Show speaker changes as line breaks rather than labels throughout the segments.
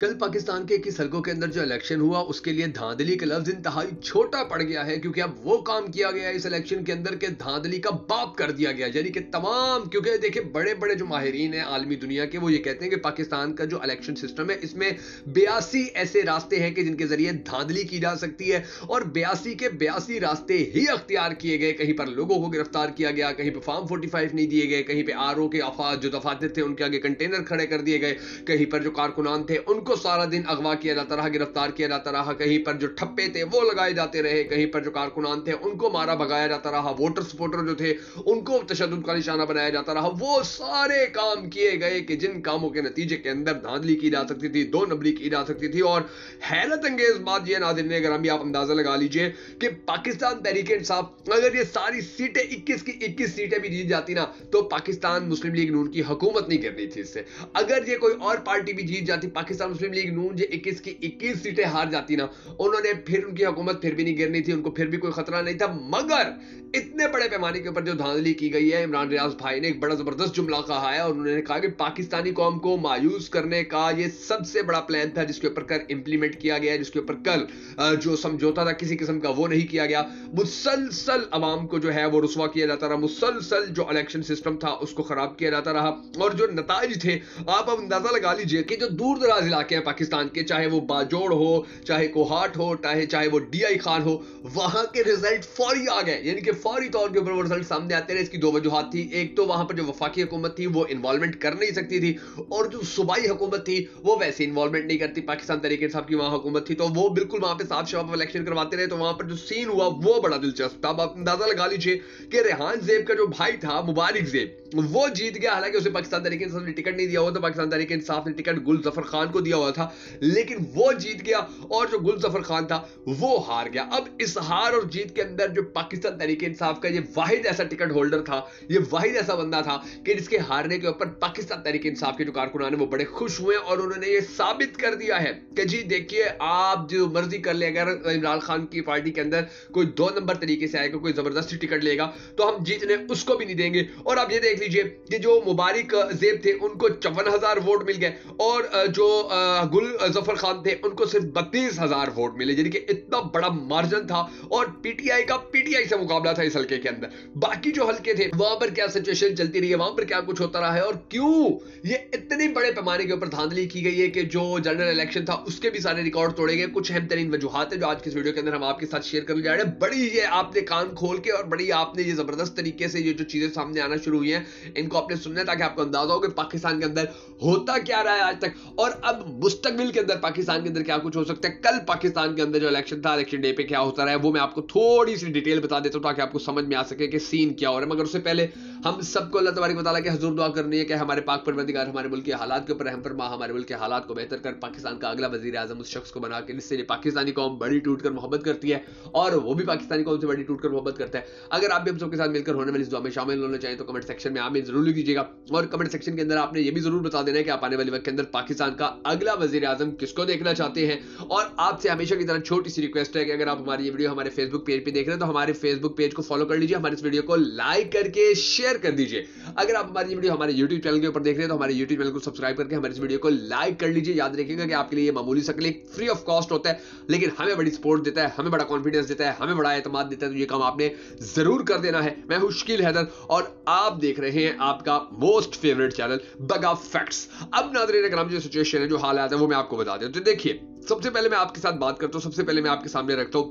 कल पाकिस्तान के 21 हलकों के अंदर जो इलेक्शन हुआ उसके लिए धांधली का लफ्ज इंतहाई छोटा पड़ गया है क्योंकि अब वो काम किया गया है इस इलेक्शन के अंदर के धांधली का बाप कर दिया गया यानी कि तमाम क्योंकि देखिए बड़े बड़े जो माहिरीन हैं आलमी दुनिया के वो ये कहते हैं कि पाकिस्तान का जो इलेक्शन सिस्टम है इसमें 82 ऐसे रास्ते हैं कि जिनके जरिए धांधली की जा सकती है और 82 के 82 रास्ते ही अख्तियार किए गए। कहीं पर लोगों को गिरफ्तार किया गया, कहीं पर फॉर्म 45 नहीं दिए गए, कहीं पर आरओ के अफवाद जो दफातर थे उनके आगे कंटेनर खड़े कर दिए गए, कहीं पर जो कारकुनान थे उनको सारा दिन अगवा किया जाता रहा, गिरफ्तार किया जाता रहा, कहीं पर जो ठप्पे थे वो लगाए जाते रहे, कहीं पर जो कारकुनान थे उनको मारा भगाया जाता रहा, वोटर सपोर्टर जो थे उनको तशद्दुद का निशाना बनाया जाता रहा। वो सारे काम किए गए कि जिन कामों के नतीजे के अंदर धांधली की जा सकती थी, दो नंबरी की जा सकती थी। और हैरत अंगेज बात यह नाज़रीन अगर आप अंदाजा लगा लीजिए कि पाकिस्तान तहरीक इंसाफ अगर ये सारी सीटें 21 की 21 सीटें भी जीत जाती ना तो पाकिस्तान मुस्लिम लीग नून की हुकूमत नहीं करनी थी इससे। अगर ये कोई और पार्टी भी जीत जाती, पाकिस्तान मुस्लिम लीग नून जो 21 की 21 सीटें हार जाती ना, उन्होंने फिर उनकी हुकूमत फिर भी नहीं गिरनी थी, उनको फिर भी कोई खतरा नहीं था। मगर इतने बड़े पैमाने के ऊपर जो धांधली की गई है, इमरान रियाज भाई ने एक बड़ा जबरदस्त जुमला कहा है और उन्होंने कहा कि पाकिस्तानी कौम को मायूस करने का ये सबसे बड़ा प्लान था जिसके ऊपर कर इंप्लीमेंट किया गया, जिसके ऊपर कल जो समझौता था किसी किस्म का वो नहीं किया गया। मुसलसल अवाम को जो है वो रुसवा किया जाता रहा, मुसलसल जो इलेक्शन सिस्टम था उसको खराब किया जाता रहा और जो नताइज थे आप अब अंदाजा लगा लीजिए कि जो दूर दराज इलाके हैं पाकिस्तान के, चाहे वो बाजोड़ हो, चाहे कोहाट हो, चाहे वो डीआई खान हो, वहां के रिजल्ट फौरी आ गए, यानी कि फौरी तौर के ऊपर वो रिजल्ट सामने आते रहे। इसकी दो वजूहात थी, एक तो वहां पर जो वफाकी हुकूमत थी वो इन्वॉल्वमेंट कर नहीं सकती थी और जो सूबाई हुकूमत थी वो वैसे इन्वॉल्वमेंट नहीं करती। पाकिस्तान तहरीक इंसाफ की वहां हुकूमत थी तो वो बिल्कुल वहां पे साफ शफाफ इलेक्शन करवाते रहे, तो वहां पर जो सीन हुआ वो बड़ा दिलचस्प था। अब आप अंदाजा लगा लीजिए कि रेहान ज़ेब का जो भाई था मुबारिक ज़ेब वो जीत गया, हालांकि उसे पाकिस्तान तहरीक इंसाफ ने टिकट नहीं दिया हुआ था, पाकिस्तान तहरीक इंसाफ ने टिकट गुल जफर खान को दिया हुआ था, लेकिन वो जीत गया और जो गुल जफर खान था वो हार गया। अब इस हार और जीत के अंदर जो पाकिस्तान तहरीक इंसाफ का ये वाहिद ऐसा टिकट होल्डर था, ये वाहिद ऐसा बंदा था कि जिसके हारने के ऊपर पाकिस्तान तहरीक इंसाफ के जो कारकुनान है वो बड़े खुश हुए और उन्होंने ये साबित कर दिया है कि जी देखिए आप जो मर्जी कर ले, अगर इमरान खान की पार्टी के अंदर कोई दो नंबर तरीके से आएगा, कोई जबरदस्ती टिकट लेगा तो हम जीतने उसको भी नहीं देंगे। और आप ये देख लीजिए कि जो मुबारिक ज़ेब थे उनको 54,000 वोट मिल गए और जो गुल जफर खान थे उनको सिर्फ 32,000 वोट मिले, यानी कि इतना बड़ा मार्जिन था और पीटीआई का पीटीआई से मुकाबला था इस हल्के के अंदर। बाकी जो हल्के थे वहां पर क्या सिचुएशन चलती रही है, वहां पर क्या कुछ होता रहा है और क्यों ये इतने बड़े पैमाने के ऊपर धांधली की गई है कि जो जनरल इलेक्शन था उसके भी सारे रिकॉर्ड तोड़े गए। कुछ अहम तरीन वजूहात है जो आज की इस वीडियो के अंदर हम आपके साथ शेयर करने जा रहे हैं। बड़ी ये आपने कान खोल के और बड़ी आपने ये जबरदस्त तरीके से ये जो चीजें सामने आना शुरू हुई हैं इनको आपने सुनना ताकि आपको अंदाजा हो कि पाकिस्तान के अंदर होता क्या रहा है आज तक और अब मुस्तकबिल के अंदर पाकिस्तान के अंदर क्या कुछ हो सकता है। कल पाकिस्तान के अंदर जो इलेक्शन था, इलेक्शन डे पे क्या होता रहा है वो मैं आपको थोड़ी सी डिटेल बता देता हूं ताकि आपको समझ में आ सके कि सीन क्या हो रहा है। मगर उससे पहले हम सबको अल्लाह तबारक व तआला के हुजूर दुआ करनी है कि हमारे पाक परवरदिगार हमारे मुल्क के हालात के ऊपर रहम फरमा, हमारे मुल्क के हालात को बेहतर कर पाकिस्तान का अगला वजीर आजम उस शख्स को बना के जिससे पाकिस्तानी कौम बड़ी टूट कर मोहब्बत करती है और वो भी पाकिस्तानी कौम से बड़ी टूट कर मोहब्बत करता है। अगर आप भी हम सबके साथ मिलकर होने वाली इस दुआ में शामिल होना चाहिए तो कमेंट सेक्शन में आमीन जरूर लिख दीजिएगा और कमेंट सेक्शन के अंदर आपने ये भी जरूर बता देना है कि आप आने वाले वक्त के अंदर पाकिस्तान का अगला वजीर आजम किसको देखना चाहते हैं। और आपसे हमेशा की तरह छोटी सी रिक्वेस्ट है कि अगर आप हमारी ये वीडियो हमारे फेसबुक पेज पे देख रहे हैं तो हमारे फेसबुक पेज को फॉलो कर लीजिए, हमारे इस वीडियो को लाइक करके शेयर कर दीजिए। अगर आप हमारी वीडियो हमारे यूट्यूब चैनल के ऊपर देख रहे हैं तो हमारे यूट्यूब चैनल को सब्सक्राइब करके हमारे इस वीडियो को लाइक कर लीजिए। याद रखिएगा कि आपके लिए ये मामूली सा क्लिक फ्री ऑफ कॉस्ट होता है लेकिन हमें बड़ी सपोर्ट देता है, हमें बड़ा कॉन्फिडेंस देता है, हमें बड़ा एतमाद देता है, तो ये काम आपने जरूर कर देना है। मैं हूं शकील हैदर और आप देख रहे हैं आपका मोस्ट फेवरेट चैनल बगा फैक्ट्स। अब नाज़रीन कराम जो सिचुएशन है, जो हालात है वो मैं आपको बता दें। तो देखिए सबसे पहले मैं आपके साथ बात करता हूं, सबसे पहले मैं आपके सामने रखता हूं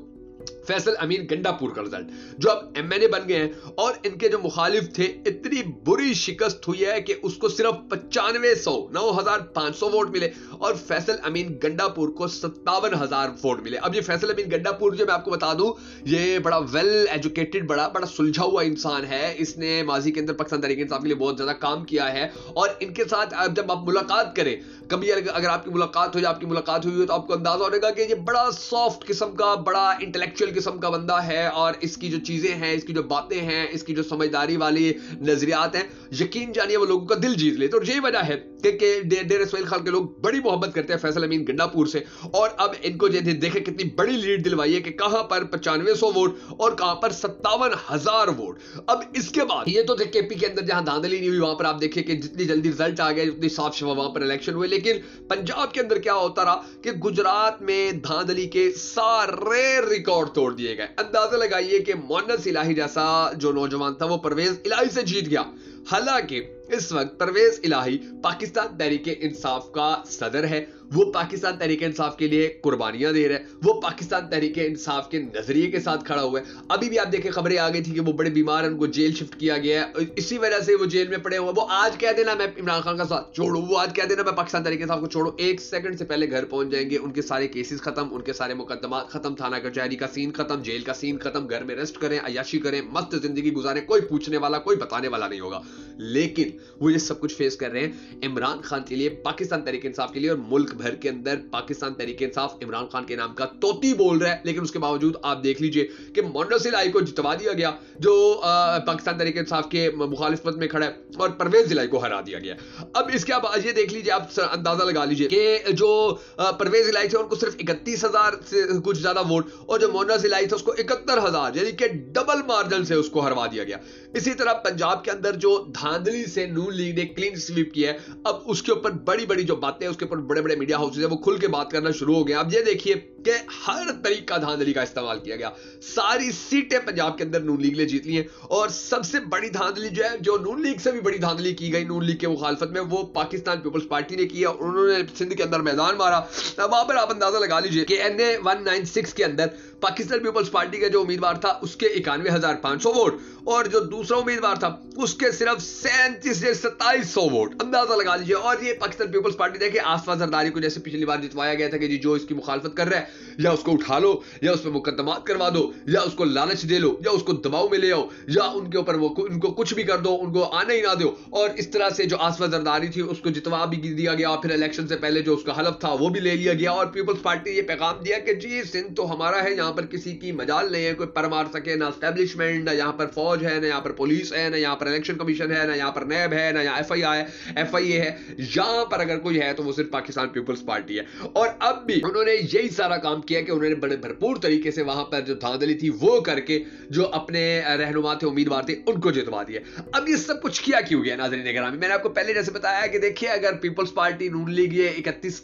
फैसल अमीन गंडापुर का रिजल्ट जो अब एमएनए बन गए हैं और इनके जो मुखालिफ थे इतनी बुरी शिकस्त हुई है कि उसको सिर्फ 9,500 वोट मिले और फैसल अमीन गंडापुर को 57,000 वोट मिले। अब ये फैसल अमीन गंडापुर जो मैं आपको बता दूं ये बड़ा वेल एजुकेटेड बड़ा सुलझा हुआ इंसान है, इसने माजी के अंदर पाकिस्तान तहरीक इंसाफ के लिए बहुत ज्यादा काम किया है और इनके साथ जब आप मुलाकात करें कभी अगर आपकी मुलाकात हो या आपकी मुलाकात हुई हो तो आपको अंदाजा होगा कि ये बड़ा सॉफ्ट किस्म का, बड़ा इंटेलेक्चुअल किस्म का बंदा है और इसकी जो चीजें हैं, इसकी जो बातें हैं, इसकी जो समझदारी वाली नजरियात हैं, यकीन जानिए वो लोगों का दिल जीत लेते। और यही वजह है कि डेर इस्माइल खान के लोग बड़ी मोहब्बत करते हैं फैसल अमीन गंडापुर से, और अब इनको देखे कितनी बड़ी लीड दिलवाई है कि कहां पर 9500 वोट और कहां पर 57,000 वोट। अब इसके बाद ये तो थे केपी के अंदर जहां धांधली नहीं हुई, वहां पर आप देखिए कि जितनी जल्दी रिजल्ट आ गया, जितनी साफ शफाफ वहां पर इलेक्शन हुए। लेकिन पंजाब के अंदर क्या होता रहा कि गुजरात में धांधली के सारे रिकॉर्ड तोड़ दिए गए। अंदाजा लगाइए कि मोहन्नस इलाही जैसा जो नौजवान था वो परवेज इलाही से जीत गया। हालांकि इस वक्त परवेज इलाही पाकिस्तान तहरीक इंसाफ का सदर है, वो पाकिस्तान तहरीक इंसाफ के लिए कुर्बानियां दे रहा है, वो पाकिस्तान तहरीक इंसाफ के नजरिए के साथ खड़ा हुआ है। अभी भी आप देखें खबरें आ गई थी कि वो बड़े बीमार हैं, उनको जेल शिफ्ट किया गया है, इसी वजह से वो जेल में पड़े हुए। वो आज कह देना मैं इमरान खान का साथ छोड़ू, वो आज कह देना मैं पाकिस्तान तहरीक इंसाफ को छोड़ू, 1 सेकंड से पहले घर पहुंच जाएंगे, उनके सारे केसेस खत्म, उनके सारे मुकदमा खत्म, थाना कचहरी का सीन खत्म, जेल का सीन खत्म, घर में रेस्ट करें, अयाशी करें, मस्त जिंदगी गुजारें, कोई पूछने वाला कोई बताने वाला नहीं होगा। लेकिन वो ये सब कुछ फेस कर रहे हैं इमरान खान के लिए, पाकिस्तान तहरीक इंसाफ के लिए, और मुल्क भर के अंदर पाकिस्तान तहरीक इंसाफ इमरान खान के नाम का तोती बोल रहा है। लेकिन उसके बावजूद आप देख लीजिए कि मोहन्नस इलाही को जितवा दिया गया जो पाकिस्तान तहरीक इंसाफ के मुखालिफत में खड़ा है, और परवेज इलाही को हरा दिया गया। अब इसके बाद ये देख लीजिए, आप अंदाजा लगा लीजिए कि जो परवेज इलाही थे उनको सिर्फ 31,000 से कुछ ज्यादा वोट, और जो मोहन्नस इलाही थे उसको 71,000, यानी कि डबल मार्जिन से उसको हरवा दिया गया। इसी तरह पंजाब के अंदर जो धांधली से नून लीग ने क्लीन स्वीप किया है, अब उसके ऊपर बड़ी बड़ी जो बातें हैं, उसके ऊपर बड़े बड़े मीडिया हाउसेज है वो खुल के बात करना शुरू हो गए। अब ये देखिए कि हर तरीका धांधली का इस्तेमाल किया गया, सारी सीटें पंजाब के अंदर नून लीग ने जीत ली हैं। और सबसे बड़ी धांधली जो है, जो नून लीग से भी बड़ी धांधली की गई नून लीग के मुखालफत में, वो पाकिस्तान पीपल्स पार्टी ने किया। उन्होंने सिंध के अंदर मैदान मारा। वहां पर आप अंदाजा लगा लीजिए कि NA 196 के अंदर पाकिस्तान पीपल्स पार्टी का जो उम्मीदवार था उसके 91,500 वोट, और जो दूसरा उम्मीदवार था उसके सिर्फ 37 से 2700 वोट, अंदाजा लगा लीजिए। और ये पाकिस्तान पीपल्स पार्टी देखिए आसफा जरदारी को जैसे पिछली बार जितवाया गया था कि जी जो इसकी मुखालफत कर रहा है या उसको उठा लो, या उस पर मुकदमात करवा दो, या उसको लालच दे लो, या उसको दबाव में ले आओ, या उनके ऊपर वो उनको कुछ भी कर दो, उनको आने ही ना दो। और इस तरह से जो आसफा जरदारी थी उसको जितवा भी दिया गया, फिर इलेक्शन से पहले जो उसका हलफ था वो भी ले लिया गया। और पीपल्स पार्टी ने ये पैगाम दिया कि जी सिंध तो हमारा है, यहाँ पर किसी की मजाल नहीं है कोई पर मार सके, ना एस्टेब्लिशमेंट, ना यहाँ पर फौज है, ना यहाँ पर पुलिस है, ना यहाँ पर इलेक्शन कमीशन है, ना यहाँ पर नैब है, ना यहाँ FIA है। यहाँ पर अगर कोई है तो वो सिर्फ पाकिस्तान पीपल्स पार्टी है। और अब भी उन्होंने यही सारा काम किया कि उन्होंने बड़े भरपूर तरीके से वहां पर जो धांधली थी वो करके जो अपने रहनुमा थे, उम्मीदवार थे, उनको जितवा दिया। अब ये सब कुछ किया क्यों गया नाज़रीन गिरामी? मैंने आपको पहले जैसे बताया कि देखिए अगर पीपल्स पार्टी नून लीग ये 21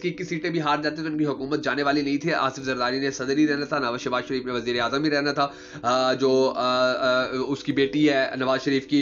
की सीटें भी हार जाते तो उनकी हुकूमत जाने वाली नहीं थी। आसिफ जरदारी ने सदर ही रहना था, शहबाज शरीफ ने वजीर आजम ही रहना था, जो उसकी बेटी है नवाज शरीफ की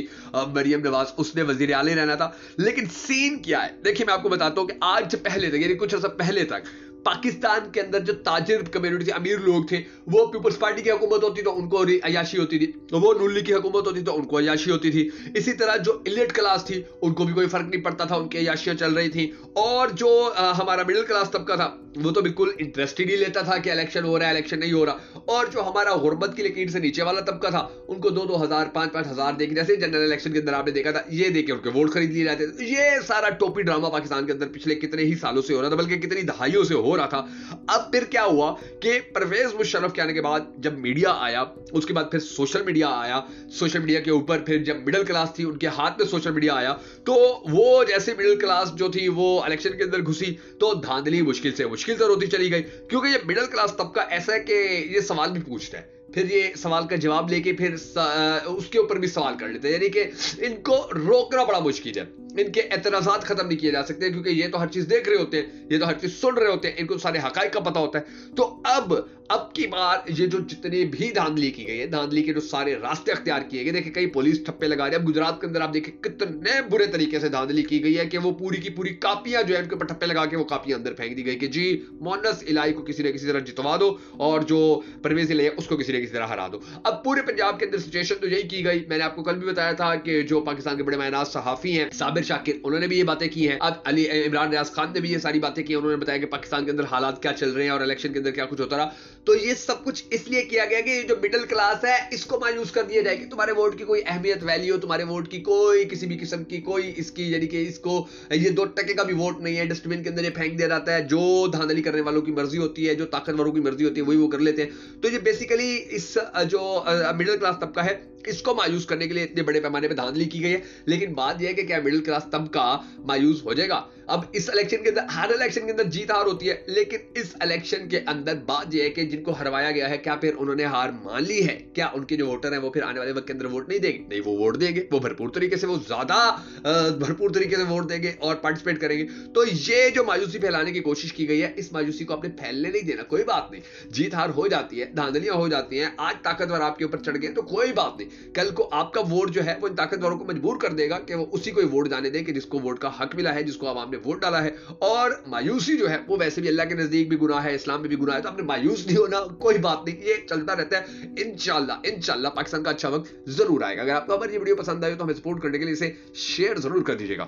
मरियम नवाज, उसने वजीर आला रहना था। लेकिन सीन क्या है देखिए, मैं आपको बताता हूं कि आज पहले तक, यानी कुछ अर्सा पहले तक पाकिस्तान के अंदर जो ताजिर कम्युनिटी थे, अमीर लोग थे, वो पीपल्स पार्टी की हुकूमत होती तो उनको अयाशी होती थी, वो नून लीग की हुकूमत होती तो उनको अयाशी होती थी। इसी तरह जो इलिट क्लास थी उनको भी कोई फर्क नहीं पड़ता था, उनकी अयाशियां चल रही थी। और जो हमारा मिडिल क्लास तबका था वो तो बिल्कुल इंटरेस्ट ही नहीं लेता था कि इलेक्शन हो रहा है, इलेक्शन नहीं हो रहा। और जो हमारा गुर्बत की लकीर से नीचे वाला तबका था उनको 2-2 हज़ार 5-5 हज़ार देके, जैसे जनरल इलेक्शन के अंदर आपने देखा था, ये देके उनके वोट खरीद लिए जाते थे। ये सारा टोपी ड्रामा पाकिस्तान के अंदर पिछले कितने ही सालों से हो रहा था, बल्कि कितनी दहाइयों से हो रहा था। अब फिर क्या हुआ कि परवेज मुशर्रफ के आने के बाद जब मीडिया आया, उसके बाद फिर सोशल मीडिया आया, सोशल मीडिया के ऊपर फिर जब मिडिल क्लास थी उनके हाथ में सोशल मीडिया आया, तो वो जैसे मिडिल क्लास जो थी वो इलेक्शन के अंदर घुसी तो धांधली मुश्किल से होती चली गई। क्योंकि ये मिडिल क्लास तबका ऐसा है कि ये सवाल भी पूछता है, फिर ये सवाल का जवाब लेके फिर उसके ऊपर भी सवाल कर लेते हैं, यानी कि इनको रोकना बड़ा मुश्किल है, इनके एतराजात खत्म नहीं किए जा सकते, क्योंकि ये तो हर चीज देख रहे होते हैं, ये तो हर चीज सुन रहे होते हैं, इनको सारे हकाइक का पता होता है। तो अब की बार ये जो जितनी भी धांधली की गई है, धांधली के जो सारे रास्ते अख्तियार किए गए, देखिए कई पुलिस ठप्पे लगा रही है। अब गुजरात के अंदर आप देखिए कितने बुरे तरीके से धांधली की गई है कि वो पूरी की पूरी कापियां जो है उनके ऊपर ठप्पे लगा के वो कापियां अंदर फेंक दी गई कि जी मोहन्नस इलाही को किसी न किसी तरह जितवा दो और जो परवेज इलाही उसको किसी न किसी तरह हरा दो। अब पूरे पंजाब के अंदर सिचुएशन तो यही की गई। मैंने आपको कल भी बताया था कि जो पाकिस्तान के बड़े मायनाज सहाफी हैं साबिर शाकिर, उन्होंने भी ये बातें की हैं। अब इमरान रियाज खान ने भी ये सारी बातें की, उन्होंने बताया कि पाकिस्तान के अंदर हालात क्या चल रहे हैं और इलेक्शन के अंदर क्या कुछ होता रहा। तो ये सब कुछ इसलिए किया गया कि जो मिडिल क्लास है इसको मायूस कर दिया जाए कि तुम्हारे वोट की कोई अहमियत वैल्यू, तुम्हारे वोट की कोई किसी भी किस्म की कोई इसकी यानी कि इसको ये 2% का भी वोट नहीं है, डस्टबिन के अंदर ये फेंक दिया जाता है। जो धांधली करने वालों की मर्जी होती है, जो ताकतवरों की मर्जी होती है, वही वो कर लेते हैं। तो ये बेसिकली इस जो मिडिल क्लास तबका है इसको मायूस करने के लिए इतने बड़े पैमाने पे धांधली की गई है। लेकिन बात यह है कि क्या मिडिल क्लास तबका मायूस हो जाएगा? अब इस इलेक्शन के अंदर, हर इलेक्शन के अंदर जीत हार होती है, लेकिन इस इलेक्शन के अंदर बात यह है कि जिनको हरवाया गया है क्या फिर उन्होंने हार मान ली है? क्या उनके जो वोटर हैं वो फिर आने वाले वक्त के अंदर वोट नहीं देंगे? नहीं, वो वोट देंगे, वो भरपूर तरीके से, वो ज्यादा भरपूर तरीके से वोट देंगे और पार्टिसिपेट करेंगे। तो ये जो मायूसी फैलाने की कोशिश की गई है, इस मायूसी को आपने फैलने नहीं देना। कोई बात नहीं, जीत हार हो जाती है, धांधलियां हो जाती हैं, आज ताकतवर आपके ऊपर चढ़ गए तो कोई बात नहीं, कल को आपका वोट जो है वो इन ताकतवरों को मजबूर कर देगा कि वो उसी को वोट जाने दें कि जिसको वोट का हक मिला है, जिसको आवाम ने वोट डाला है। और मायूसी जो है वो वैसे भी अल्लाह के नजदीक भी गुनाह है, इस्लाम में भी गुनाह है, तो आपने मायूस नहीं होना, कोई बात नहीं, ये चलता रहता है। इंशाल्लाह पाकिस्तान का अच्छा वक्त जरूर आएगा। अगर आपको हमारी वीडियो पसंद आए तो हमें सपोर्ट करने के लिए इसे शेयर जरूर कर दीजिएगा।